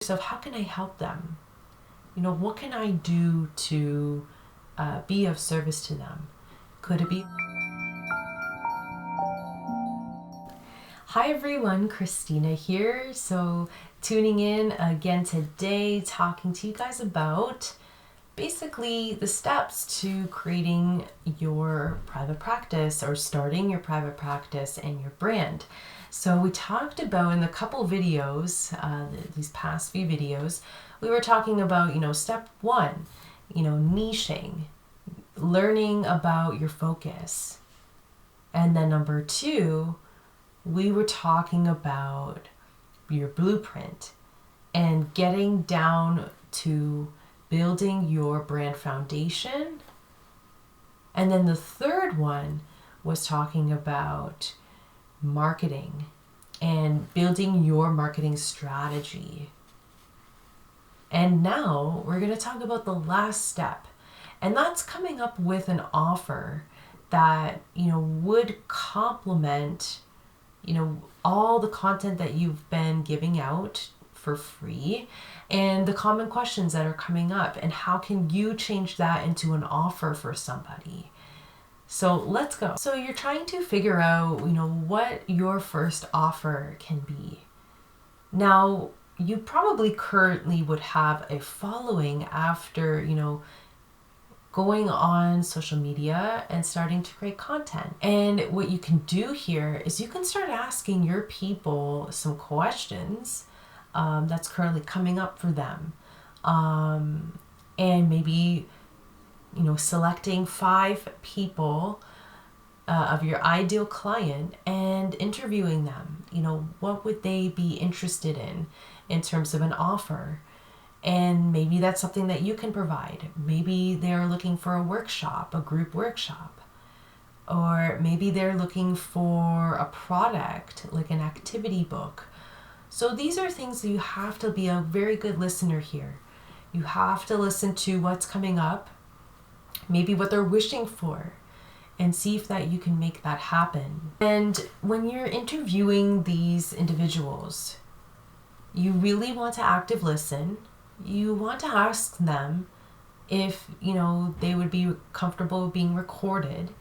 So how can I help them? What can I do to be of service to them? Could it be? Hi everyone, Christina here. So tuning in again today, talking to you guys about basically the steps to creating your private practice or starting your private practice and your brand. So we talked about in a couple videos, these past few videos, we were talking about, step one, niching, learning about your focus. And then number two, we were talking about your blueprint and getting down to building your brand foundation. And then the third one was talking about marketing and building your marketing strategy. And now we're going to talk about the last step, and that's coming up with an offer that would complement all the content that you've been giving out for free and the common questions that are coming up, and how can you change that into an offer for somebody. So let's go. So you're trying to figure out, what your first offer can be. Now, you probably currently would have a following after, going on social media and starting to create content. And what you can do here is you can start asking your people some questions that's currently coming up for them. And maybe selecting 5 people of your ideal client and interviewing them. What would they be interested in terms of an offer? And maybe that's something that you can provide. Maybe they're looking for a workshop, a group workshop. Or maybe they're looking for a product, like an activity book. So these are things that you have to be a very good listener here. You have to listen to what's coming up, maybe what they're wishing for, and see if that you can make that happen. And when you're interviewing these individuals, you really want to active listen. You want to ask them if, they would be comfortable being recorded,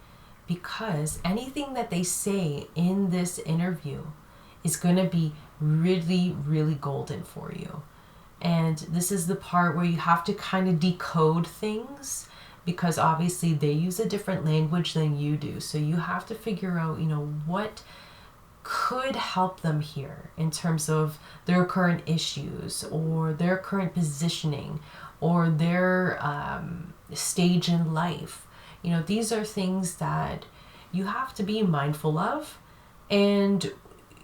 because anything that they say in this interview is going to be really, really golden for you. And this is the part where you have to kind of decode things, because obviously they use a different language than you do. So you have to figure out, what could help them here in terms of their current issues or their current positioning or their stage in life. These are things that you have to be mindful of, and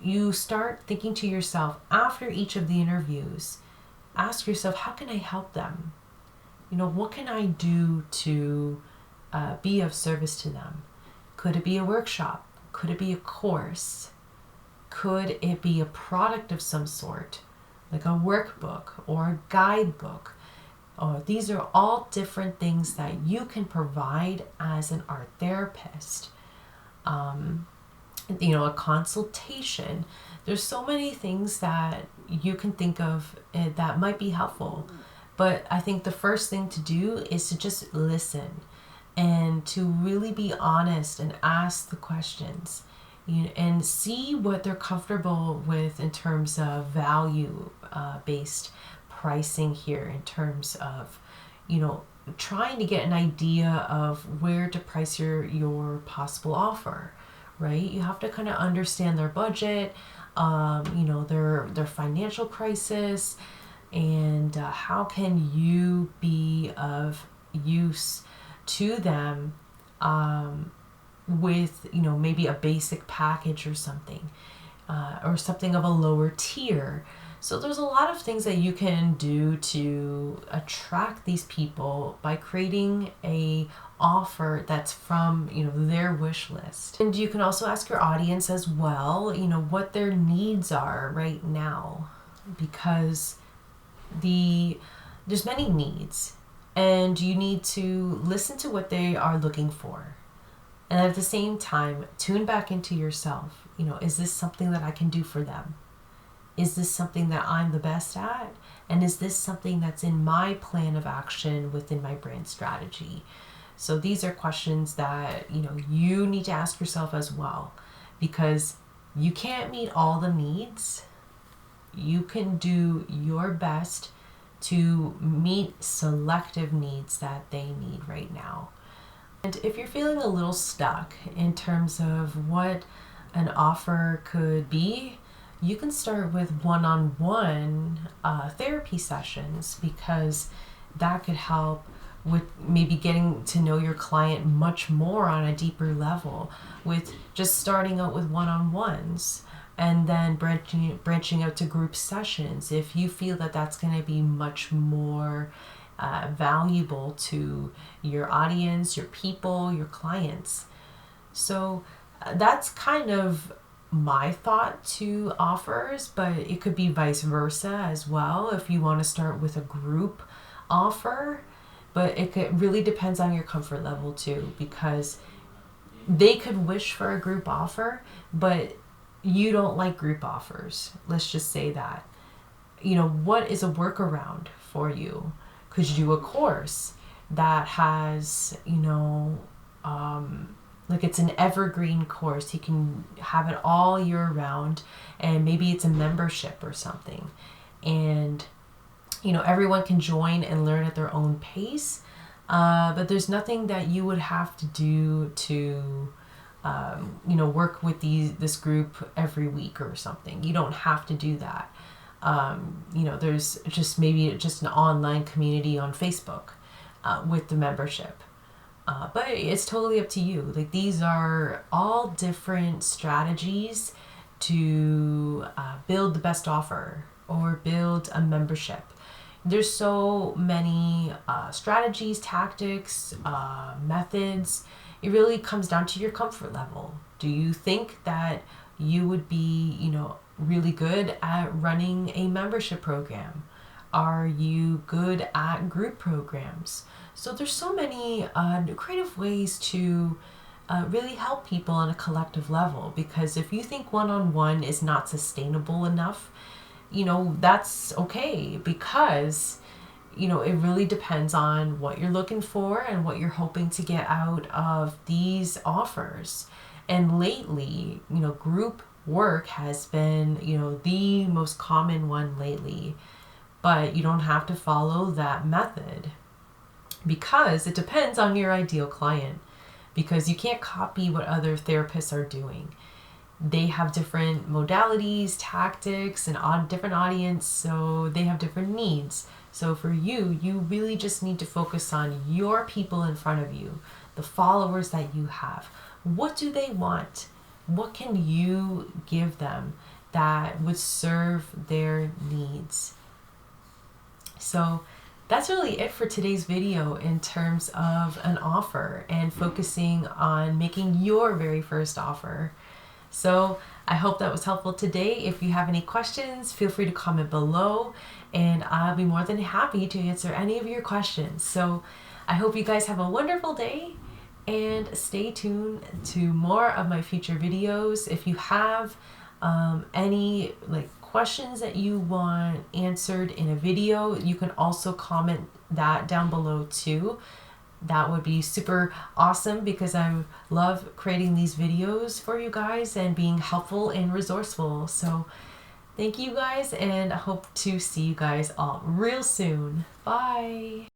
you start thinking to yourself after each of the interviews, ask yourself, how can I help them? What can I do to be of service to them? Could it be a workshop? Could it be a course? Could it be a product of some sort, like a workbook or a guidebook? These are all different things that you can provide as an art therapist. A consultation. There's so many things that you can think of that might be helpful. But I think the first thing to do is to just listen and to really be honest and ask the questions, and see what they're comfortable with in terms of value based pricing here, in terms of, trying to get an idea of where to price your possible offer, right? You have to kind of understand their budget, their financial crisis, and how can you be of use to them with maybe a basic package or something of a lower tier. So there's a lot of things that you can do to attract these people by creating a offer that's from their wish list. And you can also ask your audience as well what their needs are right now, because there's many needs, and you need to listen to what they are looking for. And at the same time, tune back into yourself. Is this something that I can do for them? Is this something that I'm the best at? And is this something that's in my plan of action within my brand strategy? So these are questions that, you need to ask yourself as well, because you can't meet all the needs. You can do your best to meet selective needs that they need right now. And if you're feeling a little stuck in terms of what an offer could be, you can start with one-on-one therapy sessions, because that could help with maybe getting to know your client much more on a deeper level, with just starting out with one-on-ones and then branching out to group sessions if you feel that that's going to be much more valuable to your audience, your people, your clients. So that's kind of my thought to offers, but it could be vice versa as well if you want to start with a group offer. But really depends on your comfort level too, because they could wish for a group offer, but you don't like group offers. Let's just say that. What is a workaround for you? Could you do a course that has, like it's an evergreen course? You can have it all year round, and maybe it's a membership or something. And, everyone can join and learn at their own pace. But there's nothing that you would have to do to, work with this group every week or something. You don't have to do that. There's just an online community on Facebook with the membership. But it's totally up to you. Like, these are all different strategies to build the best offer or build a membership. There's so many strategies, tactics, methods. It really comes down to your comfort level. Do you think that you would be, really good at running a membership program? Are you good at group programs? So there's so many creative ways to really help people on a collective level, because if you think one-on-one is not sustainable enough, that's okay, because it really depends on what you're looking for and what you're hoping to get out of these offers. And lately, group work has been, the most common one lately. But you don't have to follow that method, because it depends on your ideal client, because you can't copy what other therapists are doing. They have different modalities, tactics, and different audience, so they have different needs. So for you, you really just need to focus on your people in front of you, the followers that you have. What do they want? What can you give them that would serve their needs? So that's really it for today's video in terms of an offer and focusing on making your very first offer. So I hope that was helpful today. If you have any questions, feel free to comment below, and I'll be more than happy to answer any of your questions. So I hope you guys have a wonderful day, and stay tuned to more of my future videos. If you have any questions that you want answered in a video, you can also comment that down below too. That would be super awesome, because I love creating these videos for you guys and being helpful and resourceful. So thank you guys, and I hope to see you guys all real soon. Bye.